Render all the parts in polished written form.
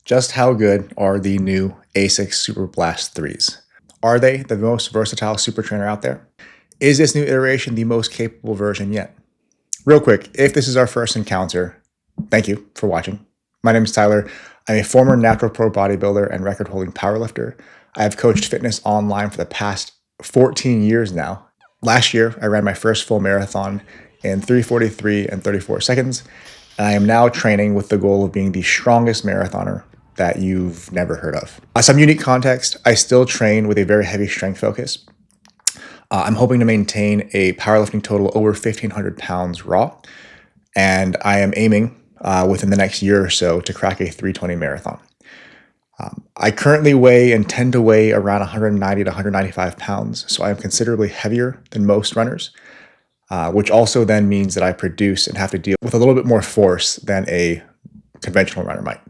Just how good are the new ASICS SuperBlast 3s? Are they the most versatile super trainer out there? Is this new iteration the most capable version yet? Real quick, if this is our first encounter, thank you for watching. My name is Tyler. I'm a former natural pro bodybuilder and record-holding powerlifter. I have coached fitness online for the past 14 years now. Last year, I ran my first full marathon in 3:43 and 34 seconds, and I am now training with the goal of being the strongest marathoner that you've never heard of. Some unique context, I still train with a very heavy strength focus. I'm hoping to maintain a powerlifting total over 1,500 pounds raw, and I am aiming within the next year or so to crack a 320 marathon. I currently weigh and tend to weigh around 190 to 195 pounds, so I am considerably heavier than most runners, which also then means that I produce and have to deal with a little bit more force than a conventional runner might.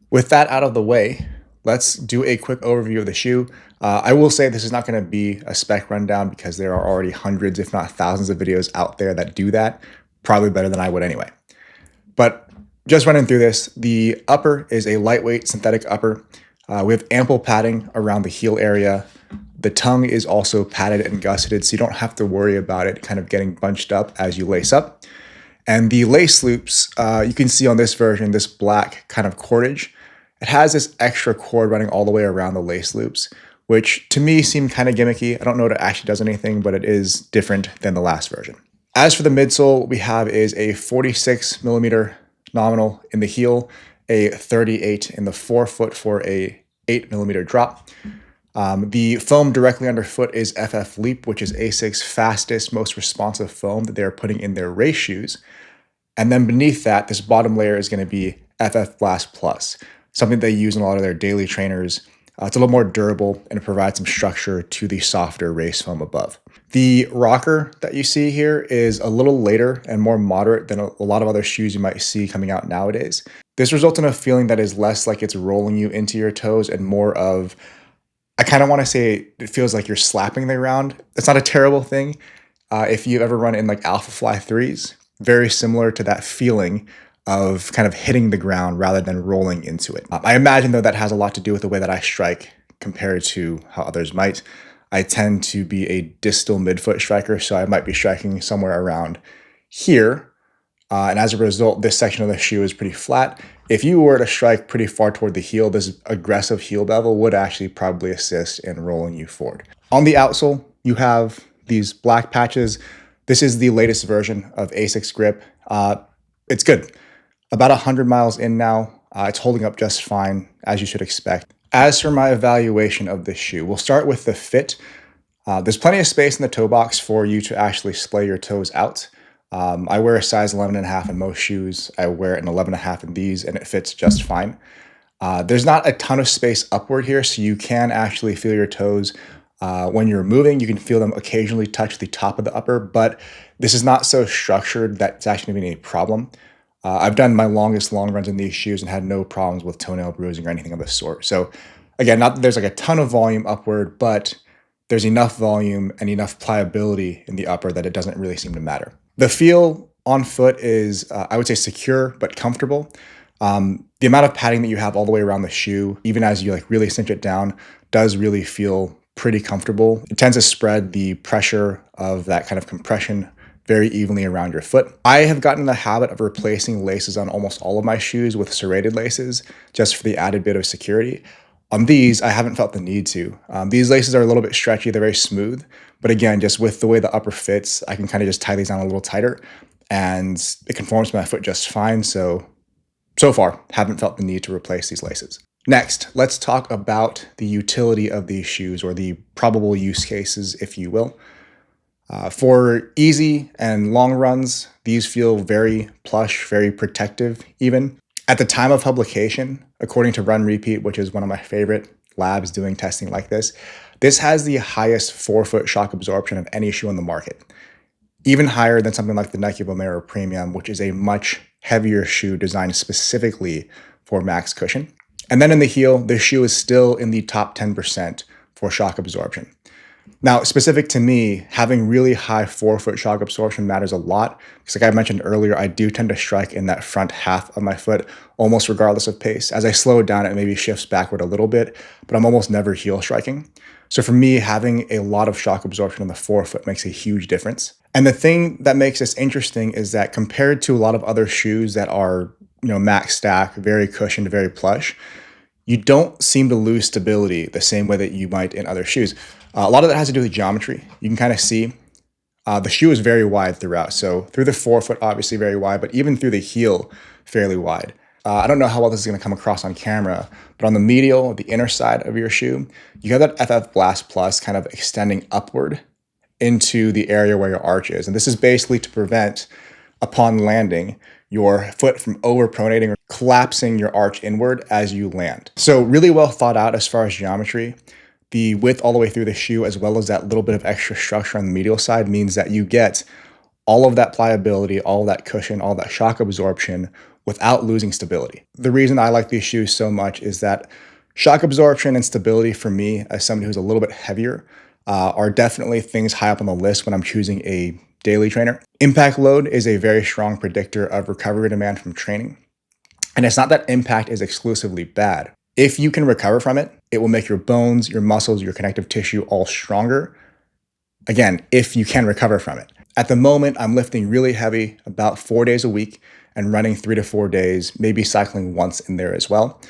With that out of the way, let's do a quick overview of the shoe. I will say this is not going to be a spec rundown because there are already hundreds, if not thousands of videos out there that do that, probably better than I would anyway. But just running through this, the upper is a lightweight synthetic upper. We have ample padding around the heel area. The tongue is also padded and gusseted, so you don't have to worry about it kind of getting bunched up as you lace up. And the lace loops, you can see on this version, this black kind of cordage. It has this extra cord running all the way around the lace loops, which to me seemed kind of gimmicky. I don't know if it actually does anything, but it is different than the last version. As for the midsole, what we have is a 46 millimeter nominal in the heel, a 38 in the forefoot for a 8 millimeter drop. The foam directly underfoot is FF Leap, which is ASIC's fastest, most responsive foam that they're putting in their race shoes. And then beneath that, this bottom layer is going to be FF Blast Plus, something they use in a lot of their daily trainers. It's a little more durable and it provides some structure to the softer race foam above. The rocker that you see here is a little later and more moderate than a lot of other shoes you might see coming out nowadays. This results in a feeling that is less like it's rolling you into your toes and more of, I kind of want to say it feels like you're slapping the ground. It's not a terrible thing. If you've ever run in like Alpha Fly 3s, very similar to that feeling of kind of hitting the ground rather than rolling into it. I imagine though that has a lot to do with the way that I strike compared to how others might. I tend to be a distal midfoot striker, so I might be striking somewhere around here. And as a result, this section of the shoe is pretty flat. If you were to strike pretty far toward the heel, this aggressive heel bevel would actually probably assist in rolling you forward. On the outsole, you have these black patches. This is the latest version of ASICS Grip. It's good. About 100 miles in now, it's holding up just fine, as you should expect. As for my evaluation of this shoe, we'll start with the fit. There's plenty of space in the toe box for you to actually splay your toes out. I wear a size 11.5 in most shoes. I wear an 11.5 in these, and it fits just fine. There's not a ton of space upward here, so you can actually feel your toes when you're moving. You can feel them occasionally touch the top of the upper, but this is not so structured that it's actually going to be any problem. I've done my longest long runs in these shoes and had no problems with toenail bruising or anything of the sort. So again, not that there's like a ton of volume upward, but there's enough volume and enough pliability in the upper that it doesn't really seem to matter. The feel on foot is, I would say, secure but comfortable. The amount of padding that you have all the way around the shoe, even as you like really cinch it down, does really feel pretty comfortable. It tends to spread the pressure of that kind of compression very evenly around your foot. I have gotten in the habit of replacing laces on almost all of my shoes with serrated laces just for the added bit of security. On these, I haven't felt the need to. These laces are a little bit stretchy, they're very smooth, but again, just with the way the upper fits, I can kind of just tie these down a little tighter and it conforms to my foot just fine. So far, haven't felt the need to replace these laces. Next, let's talk about the utility of these shoes, or the probable use cases, if you will. For easy and long runs, these feel very plush, very protective even. At the time of publication, according to Run Repeat, which is one of my favorite labs doing testing like this has the highest forefoot shock absorption of any shoe on the market. Even higher than something like the Nike Vomero Premium, which is a much heavier shoe designed specifically for max cushion. And then in the heel, this shoe is still in the top 10% for shock absorption. Now, specific to me, having really high forefoot shock absorption matters a lot because, like I mentioned earlier, I do tend to strike in that front half of my foot almost regardless of pace. As I slow it down, it maybe shifts backward a little bit, but I'm almost never heel striking. So for me, having a lot of shock absorption on the forefoot makes a huge difference. And the thing that makes this interesting is that compared to a lot of other shoes that are, max stack, very cushioned, very plush, you don't seem to lose stability the same way that you might in other shoes. A lot of that has to do with geometry. You can kind of see the shoe is very wide throughout. So through the forefoot, obviously very wide, but even through the heel, fairly wide. I don't know how well this is going to come across on camera, but on the medial, the inner side of your shoe, you have that FF Blast Plus kind of extending upward into the area where your arch is. And this is basically to prevent, upon landing, your foot from overpronating or collapsing your arch inward as you land. So really well thought out as far as geometry. The width all the way through the shoe, as well as that little bit of extra structure on the medial side, means that you get all of that pliability, all of that cushion, all that shock absorption without losing stability. The reason I like these shoes so much is that shock absorption and stability for me, as somebody who's a little bit heavier, are definitely things high up on the list when I'm choosing a daily trainer. Impact load is a very strong predictor of recovery demand from training. And it's not that impact is exclusively bad. If you can recover from it, it will make your bones, your muscles, your connective tissue all stronger. Again, if you can recover from it. At the moment, I'm lifting really heavy about 4 days a week and running 3 to 4 days, maybe cycling once in there as well.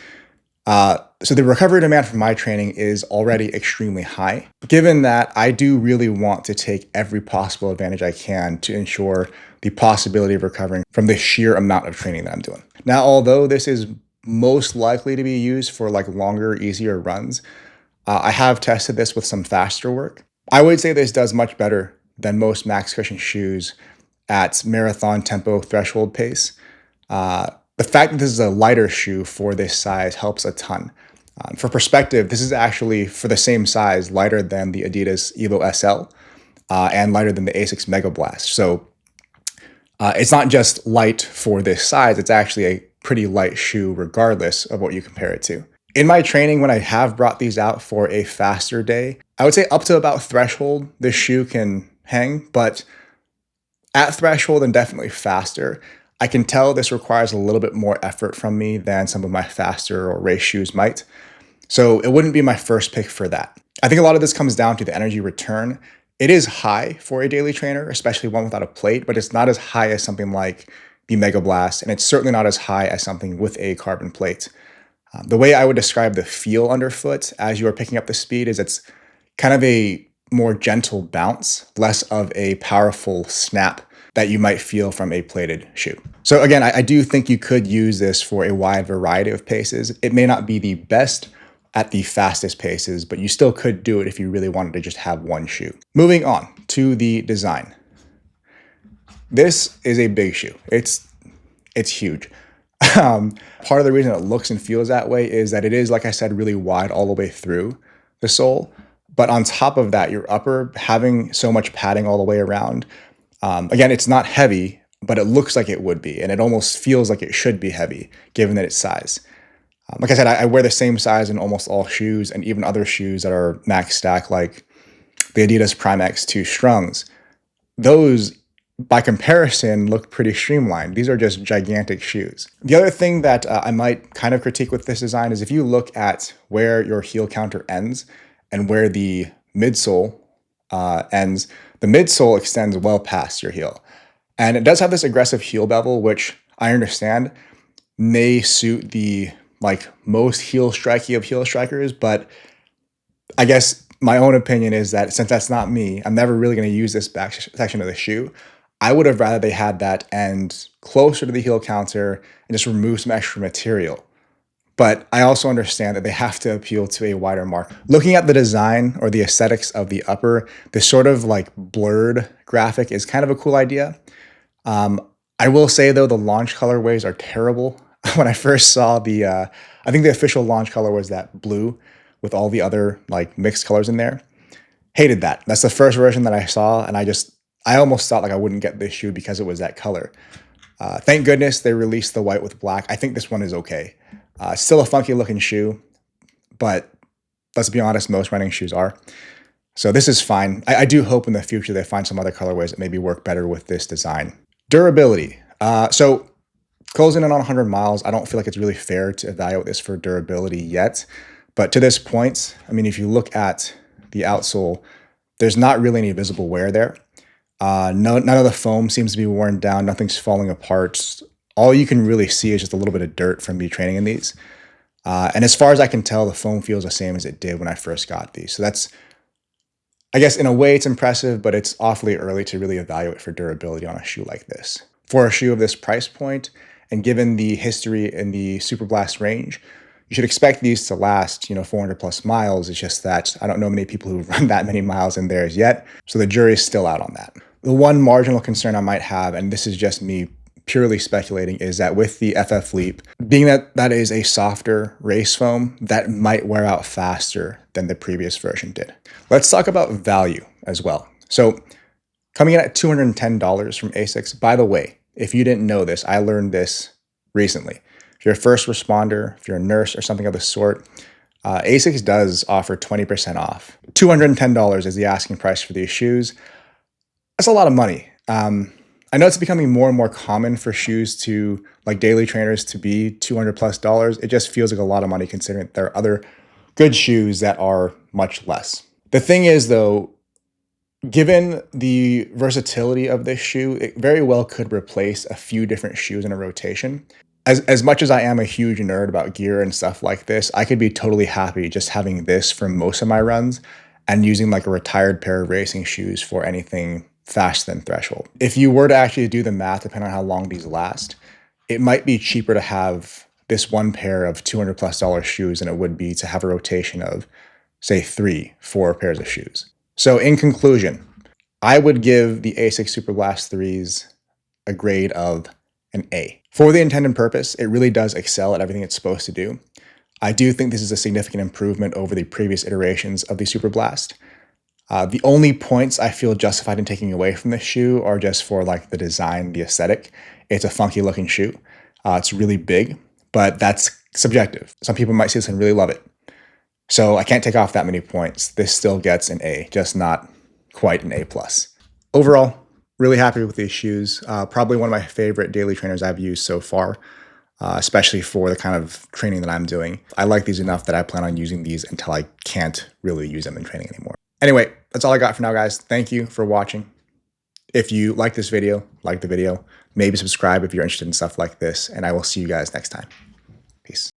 So the recovery demand for my training is already extremely high. Given that, I do really want to take every possible advantage I can to ensure the possibility of recovering from the sheer amount of training that I'm doing. Now, although this is most likely to be used for like longer, easier runs, I have tested this with some faster work. I would say this does much better than most max cushion shoes at marathon tempo threshold pace. The fact that this is a lighter shoe for this size helps a ton. For perspective, this is actually, for the same size, lighter than the Adidas Evo SL and lighter than the ASICS SuperBlast. So it's not just light for this size, it's actually a pretty light shoe regardless of what you compare it to. In my training, when I have brought these out for a faster day, I would say up to about threshold, this shoe can hang, but at threshold and definitely faster, I can tell this requires a little bit more effort from me than some of my faster or race shoes might. So it wouldn't be my first pick for that. I think a lot of this comes down to the energy return. It is high for a daily trainer, especially one without a plate, but it's not as high as something like the Mega Blast, and it's certainly not as high as something with a carbon plate. The way I would describe the feel underfoot as you are picking up the speed is it's kind of a more gentle bounce, less of a powerful snap that you might feel from a plated shoe. So again, I do think you could use this for a wide variety of paces. It may not be the best at the fastest paces, but you still could do it if you really wanted to just have one shoe. Moving on to the design. This is a big shoe. It's huge. Part of the reason it looks and feels that way is that it is, like I said, really wide all the way through the sole. But on top of that, your upper, having so much padding all the way around, again, it's not heavy, but it looks like it would be, and it almost feels like it should be heavy, given that its size. Like I said, I wear the same size in almost all shoes, and even other shoes that are max stack, like the Adidas Prime X2 Strungs. Those, by comparison, look pretty streamlined. These are just gigantic shoes. The other thing that I might kind of critique with this design is if you look at where your heel counter ends and where the midsole ends, the midsole extends well past your heel. And it does have this aggressive heel bevel, which I understand may suit the most heel strikey of heel strikers, but I guess my own opinion is that since that's not me, I'm never really going to use this back section of the shoe. I would have rather they had that end closer to the heel counter and just remove some extra material. But I also understand that they have to appeal to a wider market. Looking at the design or the aesthetics of the upper, this sort of blurred graphic is kind of a cool idea. I will say though, the launch colorways are terrible. When I first saw I think the official launch color was that blue with all the other mixed colors in there. Hated that. That's the first version that I saw, and I almost thought I wouldn't get this shoe because it was that color. Thank goodness they released the white with black. I think this one is okay. Still a funky looking shoe, but let's be honest, most running shoes are. So this is fine. I do hope in the future they find some other colorways that maybe work better with this design. Durability. So closing in on 100 miles, I don't feel like it's really fair to evaluate this for durability yet. But to this point, I mean, if you look at the outsole, there's not really any visible wear there. None of the foam seems to be worn down. Nothing's falling apart. All you can really see is just a little bit of dirt from me training in these. And as far as I can tell, the foam feels the same as it did when I first got these. So that's, I guess in a way it's impressive, but it's awfully early to really evaluate for durability on a shoe like this. For a shoe of this price point, and given the history in the SuperBlast range, you should expect these to last, 400 plus miles. It's just that I don't know many people who've run that many miles in theirs yet, so the jury's still out on that. The one marginal concern I might have, and this is just me purely speculating, is that with the FF Leap, being that that is a softer race foam, that might wear out faster than the previous version did. Let's talk about value as well. So coming in at $210 from ASICS, by the way, if you didn't know this, I learned this recently. If you're a first responder, if you're a nurse or something of the sort, ASICS does offer 20% off. $210 is the asking price for these shoes. That's a lot of money. I know it's becoming more and more common for shoes to, like daily trainers, to be $200 plus. It just feels like a lot of money considering there are other good shoes that are much less. The thing is though, given the versatility of this shoe, it very well could replace a few different shoes in a rotation. As much as I am a huge nerd about gear and stuff like this, I could be totally happy just having this for most of my runs and using like a retired pair of racing shoes for anything faster than threshold. If you were to actually do the math, depending on how long these last, it might be cheaper to have this one pair of $200 plus shoes than it would be to have a rotation of, say, 3-4 pairs of shoes. So in conclusion, I would give the ASICS SuperBlast 3s a grade of an A. For the intended purpose, it really does excel at everything it's supposed to do. I do think this is a significant improvement over the previous iterations of the SuperBlast. The only points I feel justified in taking away from this shoe are just for like the design, the aesthetic. It's a funky looking shoe. It's really big, but that's subjective. Some people might see this and really love it. So I can't take off that many points. This still gets an A, just not quite an A+. Overall, really happy with these shoes. Probably one of my favorite daily trainers I've used so far, especially for the kind of training that I'm doing. I like these enough that I plan on using these until I can't really use them in training anymore. Anyway, that's all I got for now, guys. Thank you for watching. If you like this video, like the video, maybe subscribe if you're interested in stuff like this, and I will see you guys next time. Peace.